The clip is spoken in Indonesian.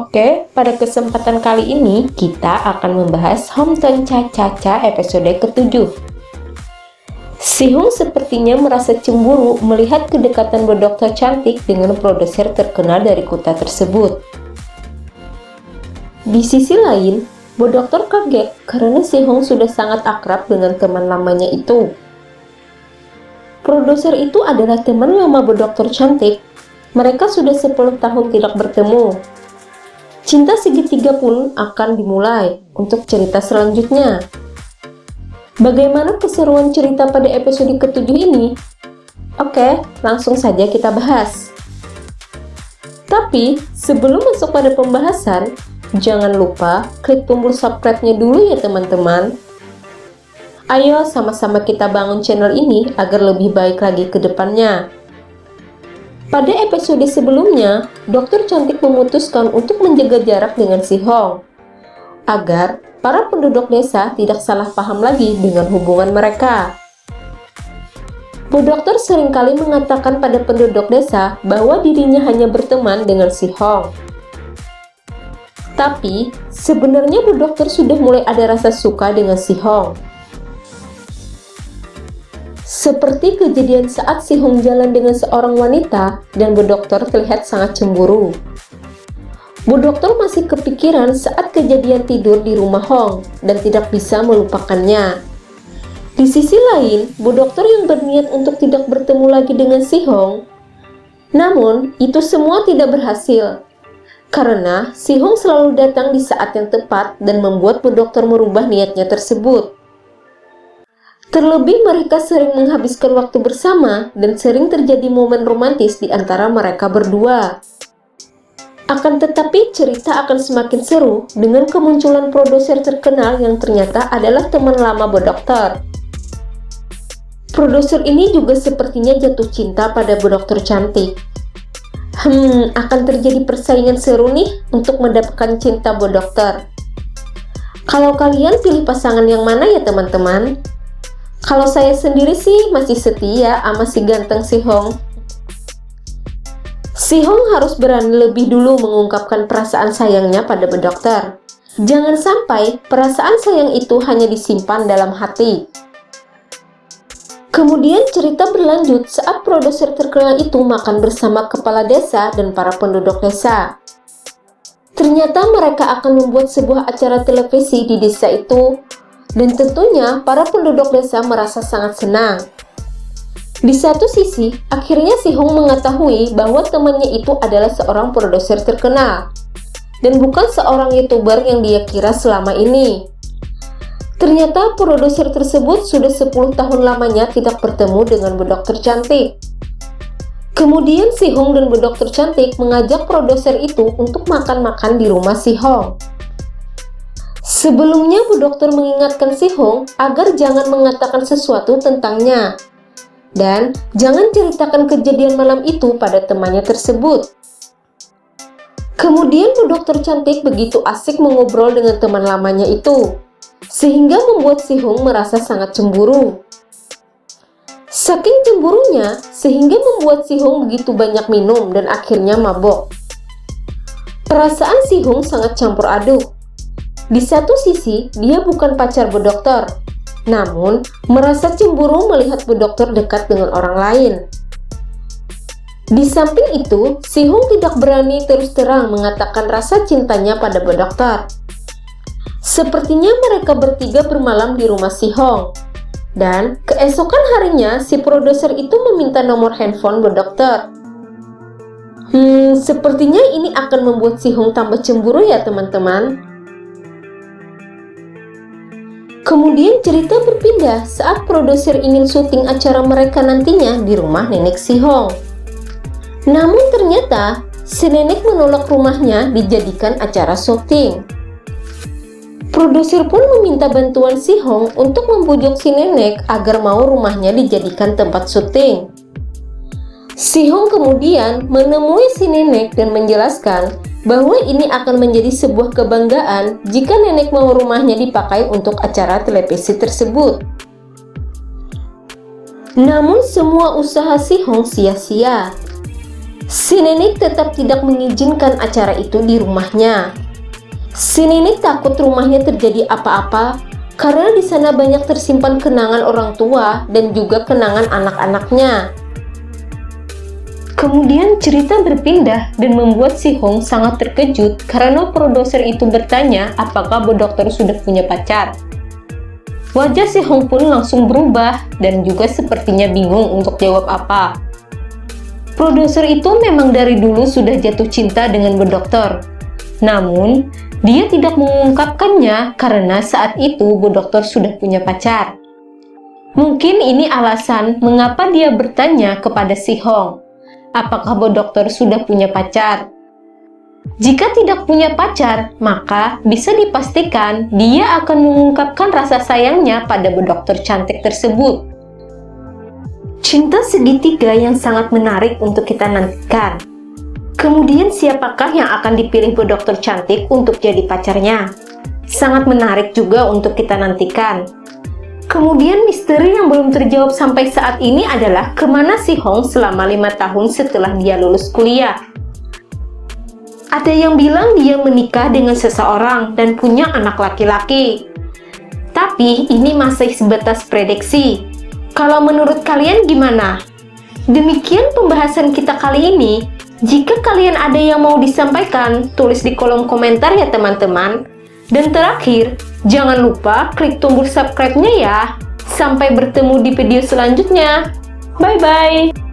Oke, pada kesempatan kali ini kita akan membahas Hometown Cha-Cha-Cha episode ke-7. Si-hung sepertinya merasa cemburu melihat kedekatan dokter cantik dengan produser terkenal dari kota tersebut. Di sisi lain, dokter kaget karena Si-hung sudah sangat akrab dengan teman lamanya itu. Produser itu adalah teman lama dokter cantik. Mereka sudah 10 tahun tidak bertemu. Cinta segitiga pun akan dimulai untuk cerita selanjutnya. Bagaimana keseruan cerita pada episode ke-7 ini? Oke, langsung saja kita bahas. Tapi, sebelum masuk pada pembahasan, jangan lupa klik tombol subscribe-nya dulu ya teman-teman. Ayo sama-sama kita bangun channel ini agar lebih baik lagi ke depannya. Pada episode sebelumnya, dokter cantik memutuskan untuk menjaga jarak dengan Si-hung agar para penduduk desa tidak salah paham lagi dengan hubungan mereka. Bu dokter seringkali mengatakan pada penduduk desa bahwa dirinya hanya berteman dengan Si-hung. Tapi, sebenarnya Bu dokter sudah mulai ada rasa suka dengan Si-hung. Seperti kejadian saat Si-hung jalan dengan seorang wanita dan Bu dokter terlihat sangat cemburu. Bu dokter masih kepikiran saat kejadian tidur di rumah Hong dan tidak bisa melupakannya. Di sisi lain, Bu dokter yang berniat untuk tidak bertemu lagi dengan Si-hung. Namun, itu semua tidak berhasil. Karena Si-hung selalu datang di saat yang tepat dan membuat Bu dokter merubah niatnya tersebut. Terlebih mereka sering menghabiskan waktu bersama dan sering terjadi momen romantis di antara mereka berdua. Akan tetapi cerita akan semakin seru dengan kemunculan produser terkenal yang ternyata adalah teman lama Bu dokter. Produser ini juga sepertinya jatuh cinta pada Bu dokter cantik. Akan terjadi persaingan seru nih untuk mendapatkan cinta Bu dokter. Kalau kalian pilih pasangan yang mana ya teman-teman? Kalau saya sendiri sih masih setia sama si ganteng Si-hung. Si-hung harus berani lebih dulu mengungkapkan perasaan sayangnya pada Bu dokter. Jangan sampai perasaan sayang itu hanya disimpan dalam hati. Kemudian cerita berlanjut saat produser terkenal itu makan bersama kepala desa dan para penduduk desa. Ternyata mereka akan membuat sebuah acara televisi di desa itu. Dan tentunya para penduduk desa merasa sangat senang. Di satu sisi, akhirnya Si-hung mengetahui bahwa temannya itu adalah seorang produser terkenal dan bukan seorang YouTuber yang dia kira selama ini. Ternyata produser tersebut sudah 10 tahun lamanya tidak bertemu dengan Bu dokter cantik. Kemudian Si-hung dan Bu dokter cantik mengajak produser itu untuk makan-makan di rumah Si-hung. Sebelumnya Bu dokter mengingatkan Si-hung agar jangan mengatakan sesuatu tentangnya dan jangan ceritakan kejadian malam itu pada temannya tersebut. Kemudian Bu dokter cantik begitu asik mengobrol dengan teman lamanya itu sehingga membuat Si-hung merasa sangat cemburu. Saking cemburunya sehingga membuat Si-hung begitu banyak minum dan akhirnya mabok. Perasaan Si-hung sangat campur aduk. Di satu sisi, dia bukan pacar Bu dokter, namun merasa cemburu melihat Bu dokter dekat dengan orang lain. Di samping itu, Si-hung tidak berani terus terang mengatakan rasa cintanya pada Bu dokter. Sepertinya mereka bertiga bermalam di rumah Si-hung. Dan keesokan harinya, si produser itu meminta nomor handphone Bu dokter. Sepertinya ini akan membuat Si-hung tambah cemburu ya teman-teman. Kemudian cerita berpindah saat produser ingin syuting acara mereka nantinya di rumah nenek Si-hung. Namun ternyata si nenek menolak rumahnya dijadikan acara syuting. Produser pun meminta bantuan Si-hung untuk membujuk si nenek agar mau rumahnya dijadikan tempat syuting. Si-hung kemudian menemui si nenek dan menjelaskan bahwa ini akan menjadi sebuah kebanggaan jika nenek mau rumahnya dipakai untuk acara televisi tersebut. Namun semua usaha Si-hung sia-sia. Si nenek tetap tidak mengizinkan acara itu di rumahnya. Si nenek takut rumahnya terjadi apa-apa karena di sana banyak tersimpan kenangan orang tua dan juga kenangan anak-anaknya. Kemudian cerita berpindah dan membuat si Hong sangat terkejut karena produser itu bertanya apakah Bu Dokter sudah punya pacar. Wajah si Hong pun langsung berubah dan juga sepertinya bingung untuk jawab apa. Produser itu memang dari dulu sudah jatuh cinta dengan Bu Dokter. Namun, dia tidak mengungkapkannya karena saat itu Bu Dokter sudah punya pacar. Mungkin ini alasan mengapa dia bertanya kepada si Hong, apakah Bu Dokter sudah punya pacar? Jika tidak punya pacar, maka bisa dipastikan dia akan mengungkapkan rasa sayangnya pada Bu Dokter cantik tersebut. Cinta segitiga yang sangat menarik untuk kita nantikan. Kemudian siapakah yang akan dipilih Bu Dokter cantik untuk jadi pacarnya? Sangat menarik juga untuk kita nantikan. Kemudian misteri yang belum terjawab sampai saat ini adalah kemana si Hong selama 5 tahun setelah dia lulus kuliah. Ada yang bilang dia menikah dengan seseorang dan punya anak laki-laki. Tapi ini masih sebatas prediksi. Kalau menurut kalian gimana? Demikian pembahasan kita kali ini. Jika kalian ada yang mau disampaikan, tulis di kolom komentar ya teman-teman. Dan terakhir, jangan lupa klik tombol subscribe-nya ya. Sampai bertemu di video selanjutnya. Bye-bye.